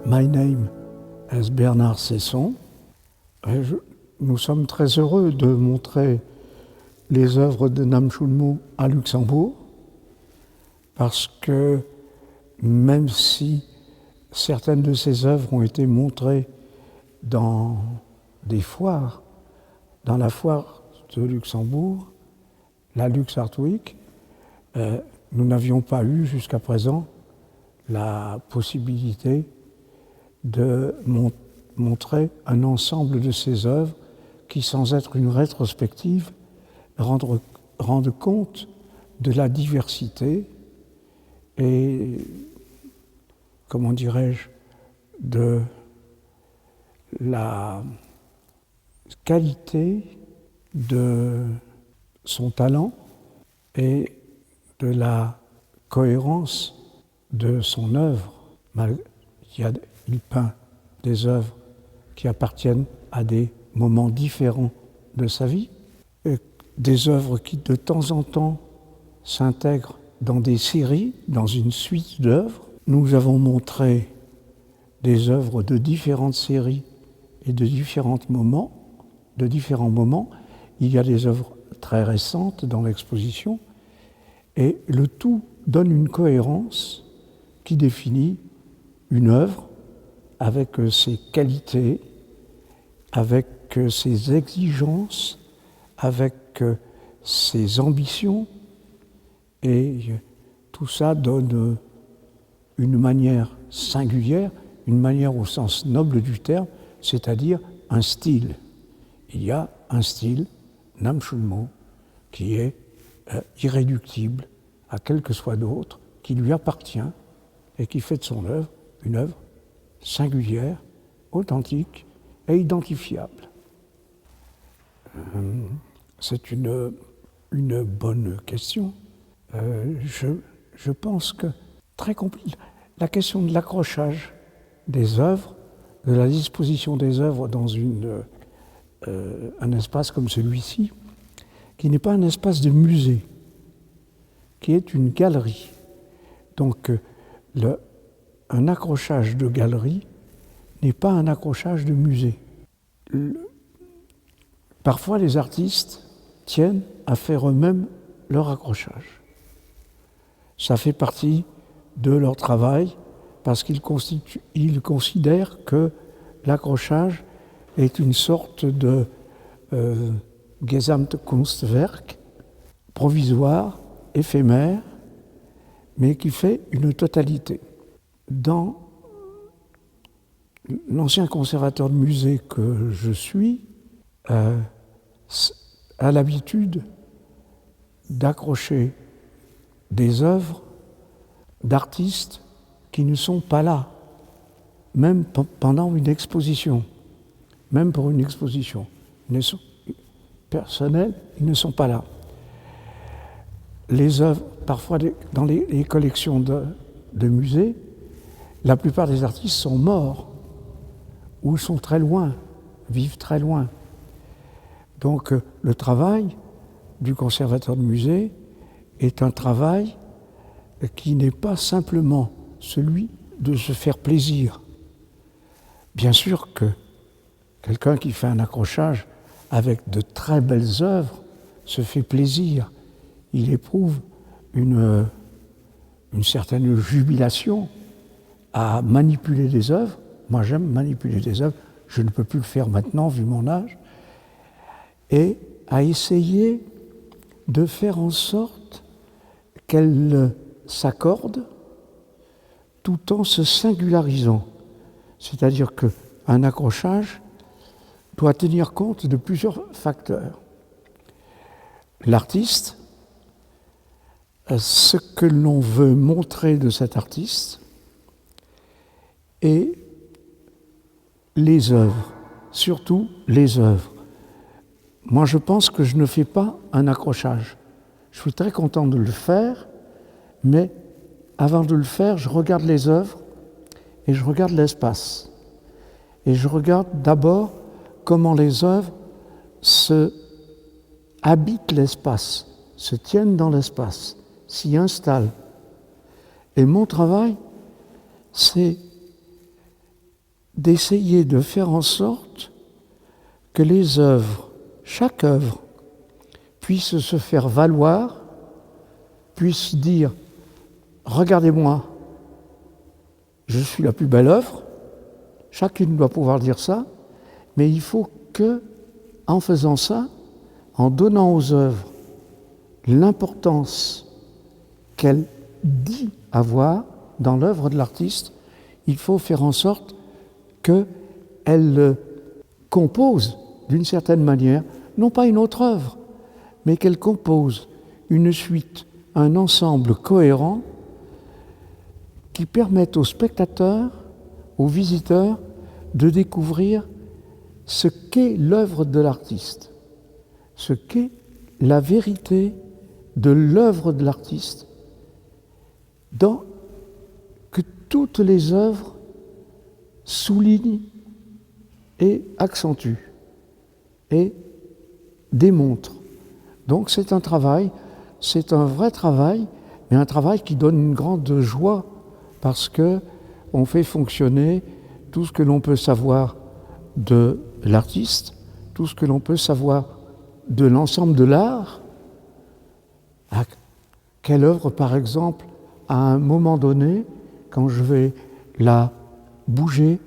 My name is Bernard Cesson. Nous sommes très heureux de montrer les œuvres de Nam Choon Moo à Luxembourg parce que même si certaines de ces œuvres ont été montrées dans des foires, dans la foire de Luxembourg, la Lux Art Week, nous n'avions pas eu jusqu'à présent la possibilité de montrer un ensemble de ces œuvres qui, sans être une rétrospective, rendent compte de la diversité et, comment dirais-je, de la qualité de son talent et de la cohérence de son œuvre. Il peint des œuvres qui appartiennent à des moments différents de sa vie, et des œuvres qui de temps en temps s'intègrent dans des séries, dans une suite d'œuvres. Nous avons montré des œuvres de différentes séries et de différents moments. Il y a des œuvres très récentes dans l'exposition, et le tout donne une cohérence qui définit une œuvre avec ses qualités, avec ses exigences, avec ses ambitions, et tout ça donne une manière singulière, une manière au sens noble du terme, c'est-à-dire un style. Il y a un style, Nam Choon Moo, qui est irréductible à quel que soit d'autre, qui lui appartient et qui fait de son œuvre une œuvre singulière, authentique et identifiable. C'est une bonne question. Je pense que très compliqué. La question de l'accrochage des œuvres, de la disposition des œuvres dans un espace comme celui-ci, qui n'est pas un espace de musée, qui est une galerie. Donc, un accrochage de galerie n'est pas un accrochage de musée. Parfois, les artistes tiennent à faire eux-mêmes leur accrochage. Ça fait partie de leur travail parce qu'ils considèrent que l'accrochage est une sorte de Gesamtkunstwerk provisoire, éphémère, mais qui fait une totalité. Dans l'ancien conservateur de musée que je suis, a l'habitude d'accrocher des œuvres d'artistes qui ne sont pas là, même pendant une exposition, même pour une exposition personnelle, ils ne sont pas là. Les œuvres, parfois dans les collections de musées, la plupart des artistes sont morts ou sont très loin, vivent très loin. Donc le travail du conservateur de musée est un travail qui n'est pas simplement celui de se faire plaisir. Bien sûr que quelqu'un qui fait un accrochage avec de très belles œuvres se fait plaisir. Il éprouve une certaine jubilation à manipuler des œuvres. Moi, j'aime manipuler des œuvres. Je ne peux plus le faire maintenant, vu mon âge. Et à essayer de faire en sorte qu'elles s'accordent tout en se singularisant. C'est-à-dire qu'un accrochage doit tenir compte de plusieurs facteurs. L'artiste, ce que l'on veut montrer de cet artiste, et les œuvres, surtout les œuvres. Moi, je pense que je ne fais pas un accrochage. Je suis très content de le faire, mais avant de le faire, je regarde les œuvres et je regarde l'espace. Et je regarde d'abord comment les œuvres habitent l'espace, se tiennent dans l'espace, s'y installent. Et mon travail, c'est d'essayer de faire en sorte que les œuvres, chaque œuvre, puisse se faire valoir, puisse dire « Regardez-moi, je suis la plus belle œuvre », chacune doit pouvoir dire ça, mais il faut que, en faisant ça, en donnant aux œuvres l'importance qu'elle dit avoir dans l'œuvre de l'artiste, il faut faire en sorte qu'elle compose d'une certaine manière, non pas une autre œuvre, mais qu'elle compose une suite, un ensemble cohérent qui permette aux spectateurs, aux visiteurs, de découvrir ce qu'est l'œuvre de l'artiste, ce qu'est la vérité de l'œuvre de l'artiste, que toutes les œuvres soulignent et accentuent et démontrent. Donc c'est un travail, c'est un vrai travail, mais un travail qui donne une grande joie parce qu'on fait fonctionner tout ce que l'on peut savoir de l'artiste, tout ce que l'on peut savoir de l'ensemble de l'art. Quelle œuvre, par exemple, à un moment donné, quand je vais la bouger,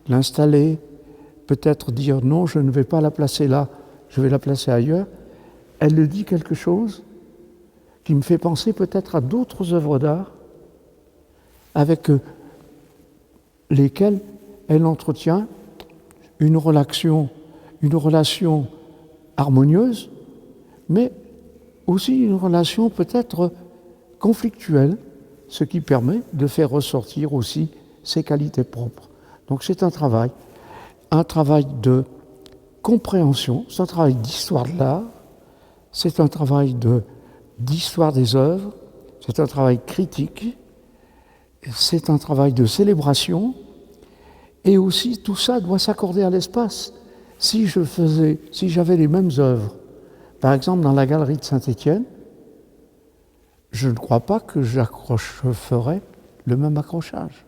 l'installer, peut-être dire non, je ne vais pas la placer là, je vais la placer ailleurs, elle dit quelque chose qui me fait penser peut-être à d'autres œuvres d'art avec lesquelles elle entretient une relation harmonieuse, mais aussi une relation peut-être conflictuelle, ce qui permet de faire ressortir aussi ses qualités propres. Donc c'est un travail de compréhension, c'est un travail d'histoire de l'art, c'est un travail d'histoire des œuvres, c'est un travail critique, c'est un travail de célébration, et aussi tout ça doit s'accorder à l'espace. Si j'avais les mêmes œuvres, par exemple dans la galerie de Saint-Étienne, je ne crois pas que je ferais le même accrochage.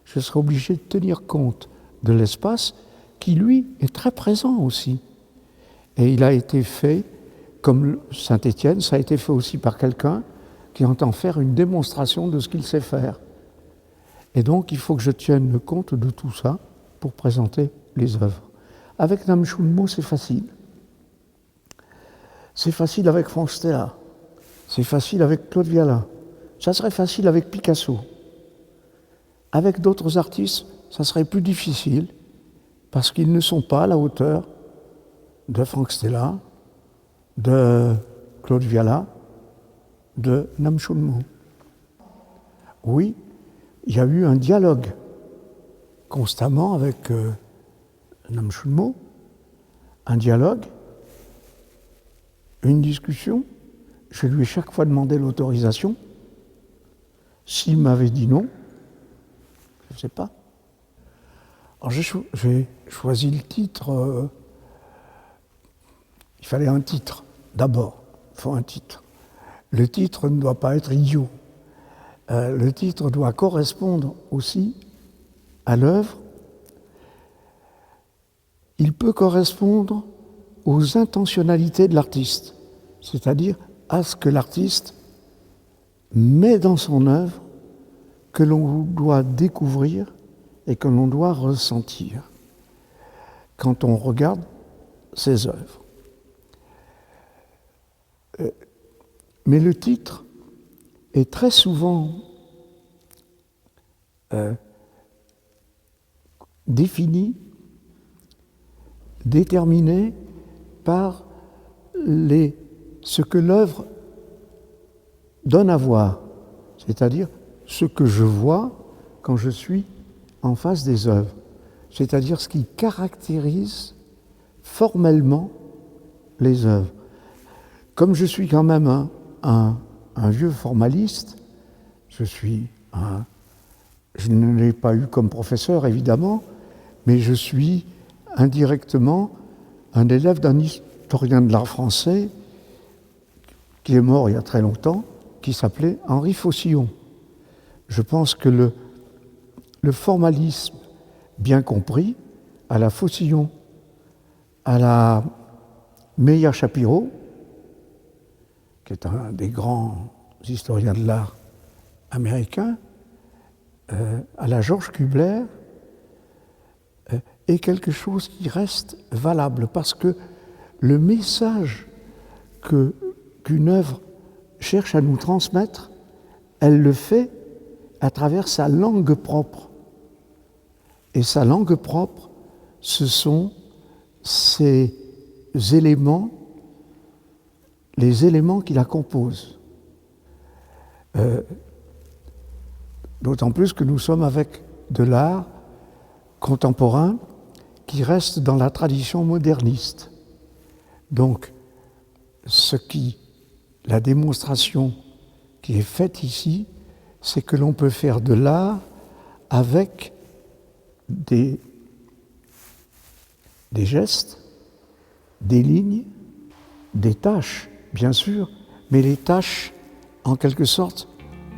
Je serais obligé de tenir compte de l'espace qui, lui, est très présent aussi. Et il a été fait, comme Saint-Étienne, ça a été fait aussi par quelqu'un qui entend faire une démonstration de ce qu'il sait faire. Et donc, il faut que je tienne compte de tout ça pour présenter les œuvres. Avec Namchounmo, c'est facile. C'est facile avec Franck Stella. C'est facile avec Claude Viala. Ça serait facile avec Picasso. Avec d'autres artistes, ça serait plus difficile parce qu'ils ne sont pas à la hauteur de Franck Stella, de Claude Viala, de Namchounmo. Oui, il y a eu un dialogue constamment avec Namchounmo, un dialogue, une discussion. Je lui ai chaque fois demandé l'autorisation. S'il m'avait dit non, je ne sais pas. Alors j'ai choisi le titre. Il fallait un titre, d'abord. Il faut un titre. Le titre ne doit pas être idiot. Le titre doit correspondre aussi à l'œuvre. Il peut correspondre aux intentionnalités de l'artiste, c'est-à-dire à ce que l'artiste met dans son œuvre, que l'on doit découvrir et que l'on doit ressentir quand on regarde ses œuvres. Mais le titre est très souvent défini, déterminé par ce que l'œuvre donne à voir, c'est-à-dire ce que je vois quand je suis en face des œuvres, c'est-à-dire ce qui caractérise formellement les œuvres. Comme je suis quand même un vieux formaliste, je ne l'ai pas eu comme professeur évidemment, mais je suis indirectement un élève d'un historien de l'art français qui est mort il y a très longtemps, qui s'appelait Henri Faucillon. Je pense que le formalisme bien compris, à la Faucillon, à la Meyer Shapiro, qui est un des grands historiens de l'art américains, à la Georges Kubler, est quelque chose qui reste valable, parce que le message qu'une œuvre cherche à nous transmettre, elle le fait à travers sa langue propre. Et sa langue propre, ce sont ces éléments, les éléments qui la composent. D'autant plus que nous sommes avec de l'art contemporain qui reste dans la tradition moderniste. Donc, la démonstration qui est faite ici, c'est que l'on peut faire de l'art avec des gestes, des lignes, des tâches, bien sûr, mais les tâches, en quelque sorte,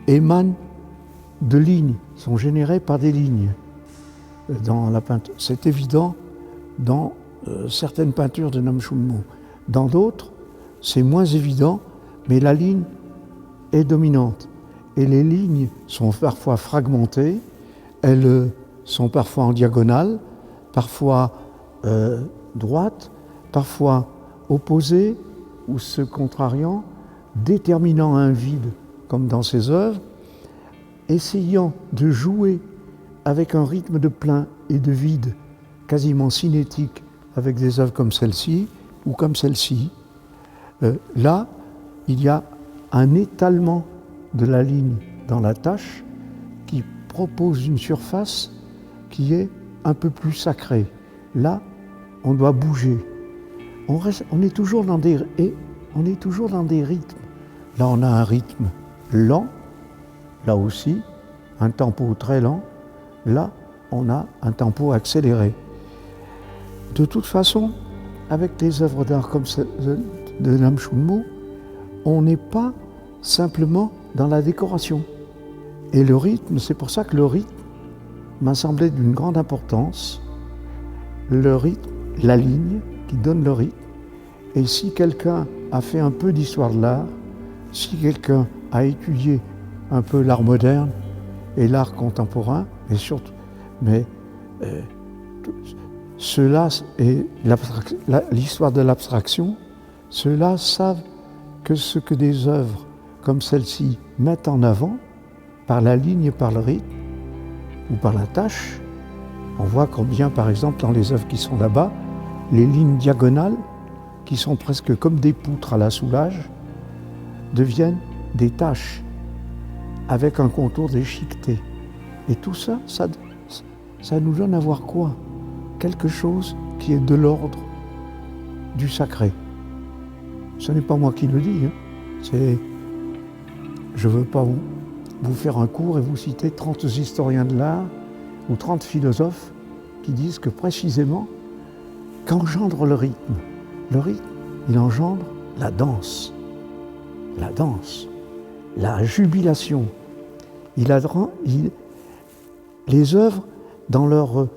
émanent de lignes, sont générées par des lignes dans la peinture. C'est évident dans certaines peintures de Nam Shun Mo. Dans d'autres, c'est moins évident, mais la ligne est dominante. Et les lignes sont parfois fragmentées, elles sont parfois en diagonale, parfois droites, parfois opposées ou se contrariant, déterminant un vide, comme dans ses œuvres, essayant de jouer avec un rythme de plein et de vide quasiment cinétique avec des œuvres comme celle-ci ou comme celle-ci. Là, il y a un étalement de la ligne dans la tâche qui propose une surface qui est un peu plus sacrée. Là, on doit bouger. On est toujours dans des rythmes. Là, on a un rythme lent, là aussi, un tempo très lent. Là, on a un tempo accéléré. De toute façon, avec des œuvres d'art comme celle de Nam Shun Mo, on n'est pas simplement dans la décoration. Et le rythme, c'est pour ça que le rythme m'a semblé d'une grande importance. Le rythme, la ligne qui donne le rythme. Et si quelqu'un a fait un peu d'histoire de l'art, si quelqu'un a étudié un peu l'art moderne et l'art contemporain, et surtout, ceux-là et l'histoire de l'abstraction, ceux-là savent que ce que des œuvres comme celle-ci mettent en avant, par la ligne et par le rythme, ou par la tâche, on voit combien, par exemple, dans les œuvres qui sont là-bas, les lignes diagonales, qui sont presque comme des poutres à la Soulages, deviennent des taches, avec un contour déchiqueté. Et tout ça, ça nous donne à voir quoi? Quelque chose qui est de l'ordre du sacré. Ce n'est pas moi qui le dis, hein. Je ne veux pas vous faire un cours et vous citer 30 historiens de l'art ou 30 philosophes qui disent que précisément, qu'engendre le rythme? Le rythme, il engendre la danse, la jubilation. Les œuvres, dans leur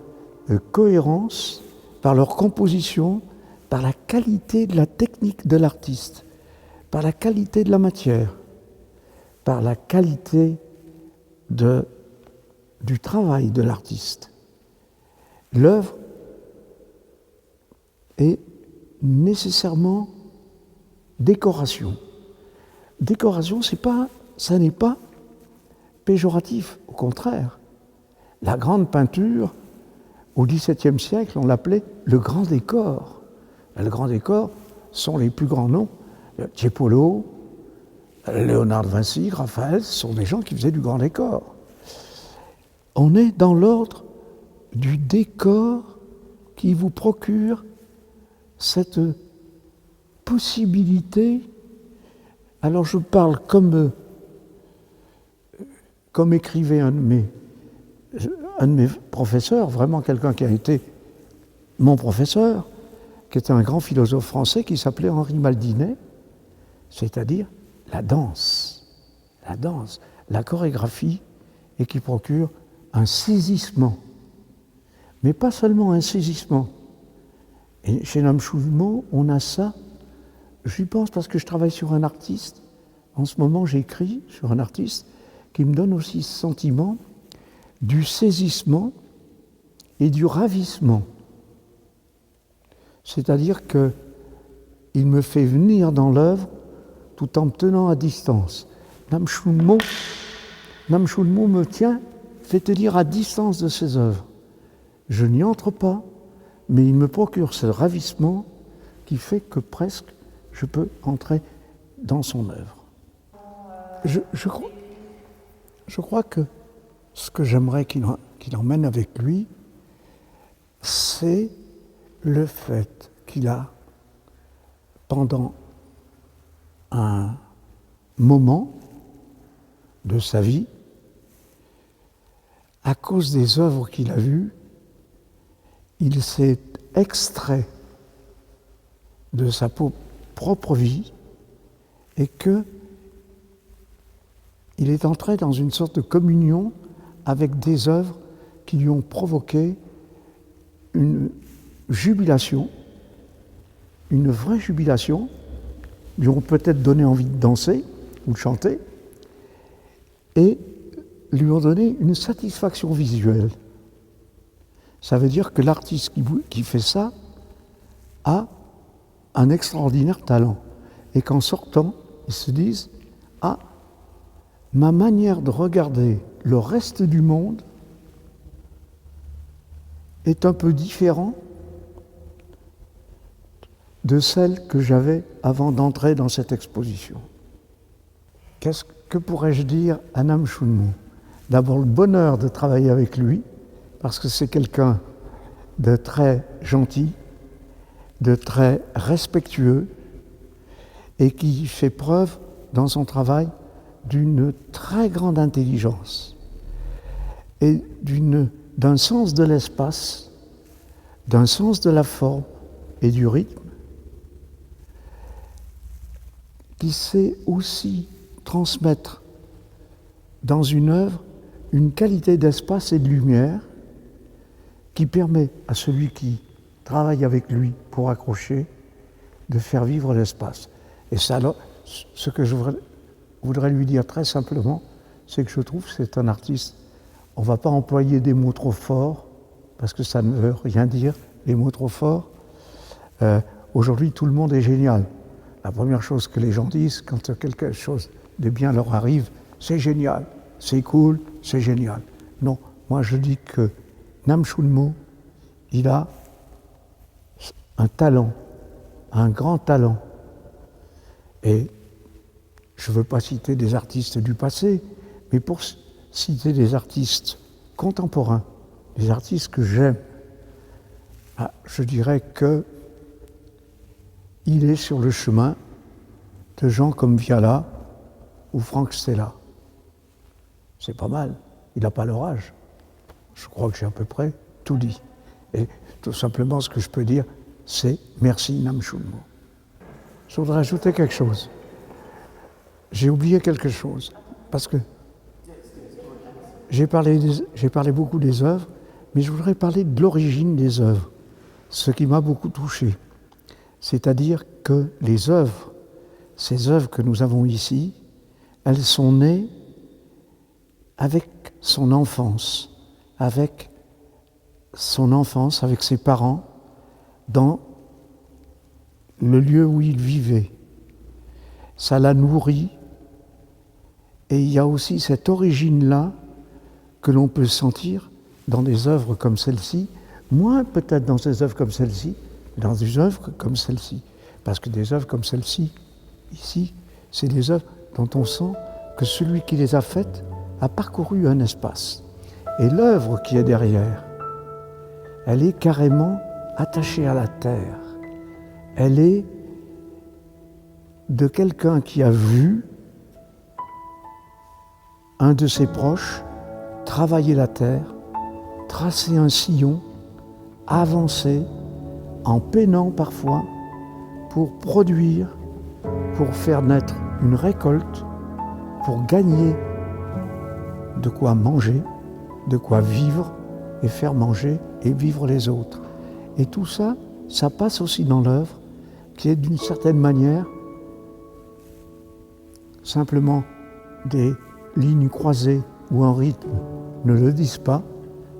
cohérence, par leur composition, par la qualité de la technique de l'artiste, par la qualité de la matière, par la qualité du travail de l'artiste. L'œuvre est nécessairement décoration. Décoration, ça n'est pas péjoratif, au contraire. La grande peinture, au XVIIe siècle, on l'appelait le grand décor. Le grand décor sont les plus grands noms. Tiepolo, Léonard de Vinci, Raphaël, ce sont des gens qui faisaient du grand décor. On est dans l'ordre du décor qui vous procure cette possibilité. Alors je parle comme écrivait un de mes professeurs, vraiment quelqu'un qui a été mon professeur, qui était un grand philosophe français qui s'appelait Henri Maldinet, c'est-à-dire la danse, la chorégraphie, et qui procure un saisissement. mais pas seulement un saisissement. Et chez Namshulmo, on a ça. J'y pense parce que je travaille sur un artiste. En ce moment, j'écris sur un artiste qui me donne aussi ce sentiment du saisissement et du ravissement. C'est-à-dire qu'il me fait venir dans l'œuvre tout en me tenant à distance. Namshulmo me tient, fait tenir à distance de ses œuvres. Je n'y entre pas, mais il me procure ce ravissement qui fait que presque je peux entrer dans son œuvre. Je crois que ce que j'aimerais qu'il emmène avec lui, c'est le fait qu'il a, pendant un moment de sa vie, à cause des œuvres qu'il a vues, il s'est extrait de sa propre vie et qu'il est entré dans une sorte de communion avec des œuvres qui lui ont provoqué une jubilation, une vraie jubilation, lui ont peut-être donné envie de danser ou de chanter, et lui ont donné une satisfaction visuelle. Ça veut dire que l'artiste qui fait ça a un extraordinaire talent, et qu'en sortant, ils se disent « Ah, ma manière de regarder le reste du monde est un peu différente de celle que j'avais avant d'entrer dans cette exposition. » Que pourrais-je dire à Namshulmo ? D'abord, le bonheur de travailler avec lui, parce que c'est quelqu'un de très gentil, de très respectueux, et qui fait preuve dans son travail d'une très grande intelligence et d'un sens de l'espace, d'un sens de la forme et du rythme, qui sait aussi transmettre dans une œuvre une qualité d'espace et de lumière qui permet à celui qui travaille avec lui pour accrocher de faire vivre l'espace. Et ça, ce que je voudrais lui dire très simplement, c'est que je trouve que c'est un artiste. On ne va pas employer des mots trop forts, parce que ça ne veut rien dire, les mots trop forts. Aujourd'hui, tout le monde est génial. La première chose que les gens disent quand quelque chose de bien leur arrive, c'est génial, c'est cool, c'est génial. Non, moi je dis que Namshulmo, il a un talent, un grand talent. Et je ne veux pas citer des artistes du passé, mais pour citer des artistes contemporains, des artistes que j'aime, je dirais qu'il est sur le chemin de gens comme Viala ou Franck Stella. C'est pas mal, il n'a pas leur âge. Je crois que j'ai à peu près tout dit. Et tout simplement, ce que je peux dire, c'est merci Namshulmo. Je voudrais ajouter quelque chose. J'ai oublié quelque chose, parce que j'ai parlé beaucoup des œuvres, mais je voudrais parler de l'origine des œuvres, ce qui m'a beaucoup touché. C'est-à-dire que les œuvres, ces œuvres que nous avons ici, elles sont nées avec son enfance, avec ses parents, dans le lieu où il vivait. Ça l'a nourri, et il y a aussi cette origine-là que l'on peut sentir dans des œuvres comme celle-ci, moins peut-être dans des œuvres comme celle-ci, mais dans des œuvres comme celle-ci. Parce que des œuvres comme celle-ci, ici, c'est des œuvres dont on sent que celui qui les a faites a parcouru un espace. Et l'œuvre qui est derrière, elle est carrément attachée à la terre. Elle est de quelqu'un qui a vu un de ses proches travailler la terre, tracer un sillon, avancer, en peinant parfois, pour produire, pour faire naître une récolte, pour gagner de quoi manger, de quoi vivre et faire manger et vivre les autres. Et tout ça, ça passe aussi dans l'œuvre, qui est d'une certaine manière simplement des lignes croisées où un rythme ne le disent pas,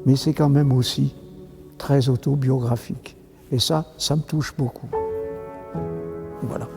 mais c'est quand même aussi très autobiographique. Et ça me touche beaucoup. Voilà.